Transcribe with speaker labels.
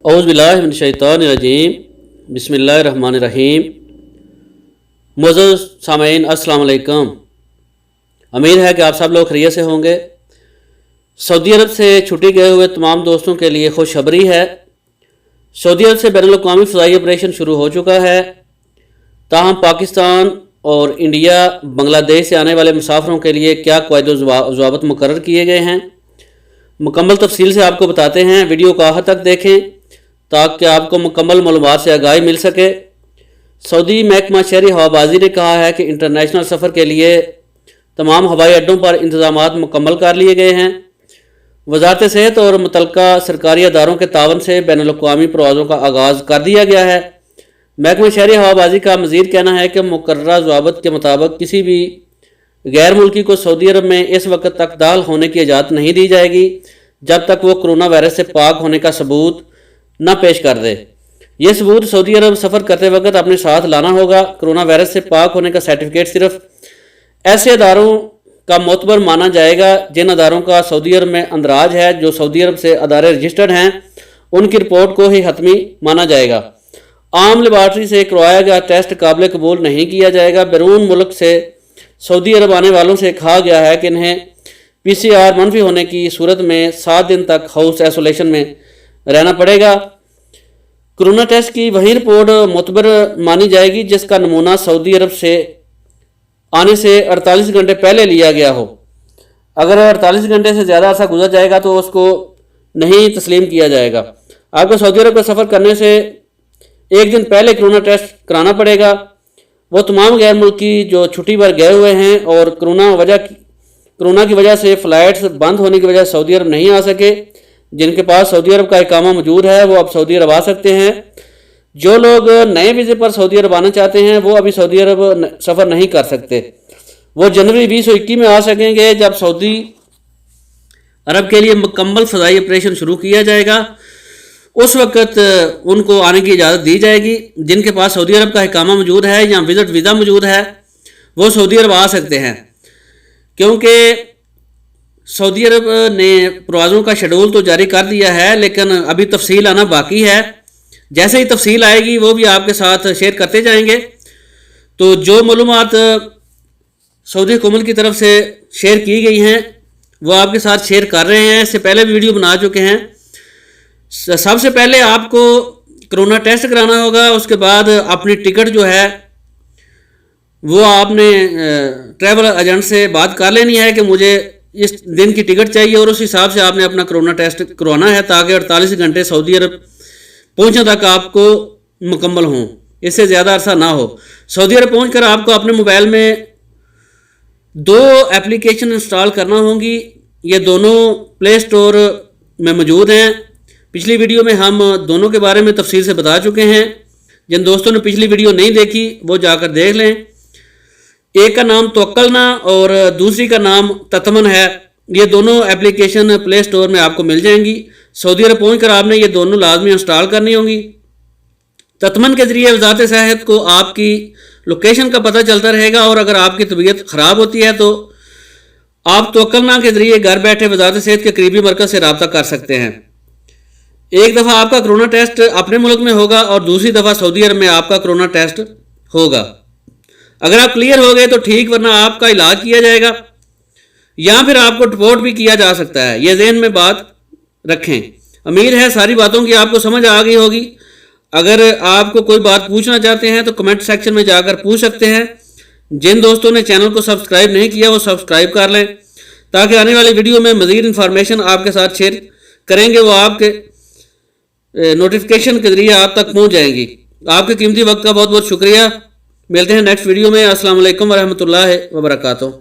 Speaker 1: औज़ुबिल्लाहिमिनश्शैतानिर्रजीम बिस्मिल्लाहिर्रहमानिर्रहीम। मुअज़्ज़ज़ सामईन अस्सलाम वालेकुम। उम्मीद है कि आप सब लोग खैरियत से होंगे। सऊदी अरब से छुट्टी गए हुए तमाम दोस्तों के लिए खुशखबरी है। सऊदी अरब से बैनुल-अक़वामी फ़ज़ाई ऑपरेशन शुरू हो चुका है। ताहम पाकिस्तान और इंडिया बांग्लादेश से आने वाले मुसाफिरों के लिए क्या क़वाइद-ओ-ज़वाबित मुकर्रर किए गए हैं, मुकम्मल तफसील से आपको बताते हैं। वीडियो को आखिर तक देखें ताकि आपको मुकम्मल मालूमात से आगाही मिल सके। सऊदी महकमा शहरी हवाबाजी ने कहा है कि इंटरनेशनल सफ़र के लिए तमाम हवाई अड्डों पर इंतज़ामात मुकम्मल कर लिए गए हैं। वज़ारत सेहत और मुतल्लिका सरकारी अदारों के तावन से बैनुल-अक़वामी परवाज़ों का आगाज़ कर दिया गया है। महकमा शहरी हवाबाजी का मज़ीद कहना है कि मुकर्ररा ज़वाबित के मुताबिक किसी भी गैर मुल्की को सऊदी अरब में इस वक्त तक दाखिल होने की इजाज़त नहीं दी जाएगी जब तक वो कोरोना वायरस से पाक होने का सबूत न पेश कर दे। ये सबूत सऊदी अरब सफ़र करते वक्त अपने साथ लाना होगा। कोरोना वायरस से पाक होने का सर्टिफिकेट सिर्फ ऐसे अदारों का मोतबर माना जाएगा जिन अदारों का सऊदी अरब में अंदराज है, जो सऊदी अरब से अदारे रजिस्टर्ड हैं, उनकी रिपोर्ट को ही हतमी माना जाएगा। आम लेबार्ट्री से करवाया गया टेस्ट काबिल कबूल नहीं किया जाएगा। बैरून मुल्क से सऊदी अरब आने वालों से कहा गया है कि इन्हें PCR मनफी होने की सूरत में 7 दिन तक हाउस आइसोलेशन में रहना पड़ेगा। कोरोना टेस्ट की वही रिपोर्ट मोतबर मानी जाएगी जिसका नमूना सऊदी अरब से आने से 48 घंटे पहले लिया गया हो। अगर 48 घंटे से ज़्यादा अर्सा गुजर जाएगा तो उसको नहीं तस्लीम किया जाएगा। आपको सऊदी अरब का सफ़र करने से एक दिन पहले कोरोना टेस्ट कराना पड़ेगा। वो तमाम गैर मुल्की जो छुट्टी पर गए हुए हैं और कोरोना की वजह से फ़्लाइट्स बंद होने की वजह से सऊदी अरब नहीं आ सके, जिनके पास सऊदी अरब का इकामा मौजूद है वो अब सऊदी अरब आ सकते हैं। जो लोग नए वीज़े पर सऊदी अरब आना चाहते हैं वो अभी सऊदी अरब सफ़र नहीं कर सकते। वो जनवरी 2021 में आ सकेंगे जब सऊदी अरब के लिए मुकम्मल फ़ज़ाई ऑपरेशन शुरू किया जाएगा। उस वक़्त उनको आने की इजाज़त दी जाएगी। जिनके पास सऊदी अरब का इकामा मौजूद है या विज़िट वीज़ा मौजूद है वो सऊदी अरब आ सकते हैं, क्योंकि सऊदी अरब ने परवाज़ों का शेड्यूल तो जारी कर दिया है लेकिन अभी तफसील आना बाकी है। जैसे ही तफसील आएगी वो भी आपके साथ शेयर करते जाएंगे। तो जो मालूमात सऊदी हुकूमत की तरफ से शेयर की गई हैं वो आपके साथ शेयर कर रहे हैं। इससे पहले भी वीडियो बना चुके हैं। सबसे पहले आपको कोरोना टेस्ट कराना होगा। उसके बाद अपनी टिकट जो है वो आपने ट्रैवल एजेंट से बात कर लेनी है कि मुझे इस दिन की टिकट चाहिए और उस हिसाब से आपने अपना कोरोना टेस्ट करवाना है ताकि 48 घंटे सऊदी अरब पहुंचने तक आपको मुकम्मल हों, इससे ज़्यादा अरसा ना हो। सऊदी अरब पहुंचकर आपको अपने मोबाइल में 2 एप्लीकेशन इंस्टॉल करना होंगी। ये दोनों प्ले स्टोर में मौजूद हैं। पिछली वीडियो में हम दोनों के बारे में तफसील से बता चुके हैं। जिन दोस्तों ने पिछली वीडियो नहीं देखी वो जाकर देख लें। एक का नाम तवक्कलना और दूसरी का नाम ततमन है। ये दोनों एप्लीकेशन प्ले स्टोर में आपको मिल जाएंगी। सऊदी अरब पहुंचकर आपने ये दोनों लाजमी इंस्टॉल करनी होंगी। ततमन के ज़रिए वज़ारत सेहत को आपकी लोकेशन का पता चलता रहेगा और अगर आपकी तबीयत ख़राब होती है तो आप तवक्कलना के ज़रिए घर बैठे वज़ारत सेहत के करीबी मरकज़ से रब्ता कर सकते हैं। एक दफ़ा आपका कोरोना टेस्ट अपने मुल्क में होगा और दूसरी दफ़ा सऊदी अरब में आपका कोरोना टेस्ट होगा। अगर आप क्लियर हो गए तो ठीक, वरना आपका इलाज किया जाएगा या फिर आपको डिपोर्ट भी किया जा सकता है। ये ज़हन में बात रखें। उम्मीद है सारी बातों की आपको समझ आ गई होगी। अगर आपको कोई बात पूछना चाहते हैं तो कमेंट सेक्शन में जाकर पूछ सकते हैं। जिन दोस्तों ने चैनल को सब्सक्राइब नहीं किया वो सब्सक्राइब कर लें ताकि आने वाली वीडियो में मज़ीद इन्फॉर्मेशन आपके साथ शेयर करेंगे वो आपके नोटिफिकेशन के ज़रिए आप तक पहुँच जाएंगी। आपके कीमती वक्त का बहुत बहुत शुक्रिया। मिलते हैं नेक्स्ट वीडियो में। अस्सलाम वालेकुम वरहमतुल्लाहि वबरकातुहू।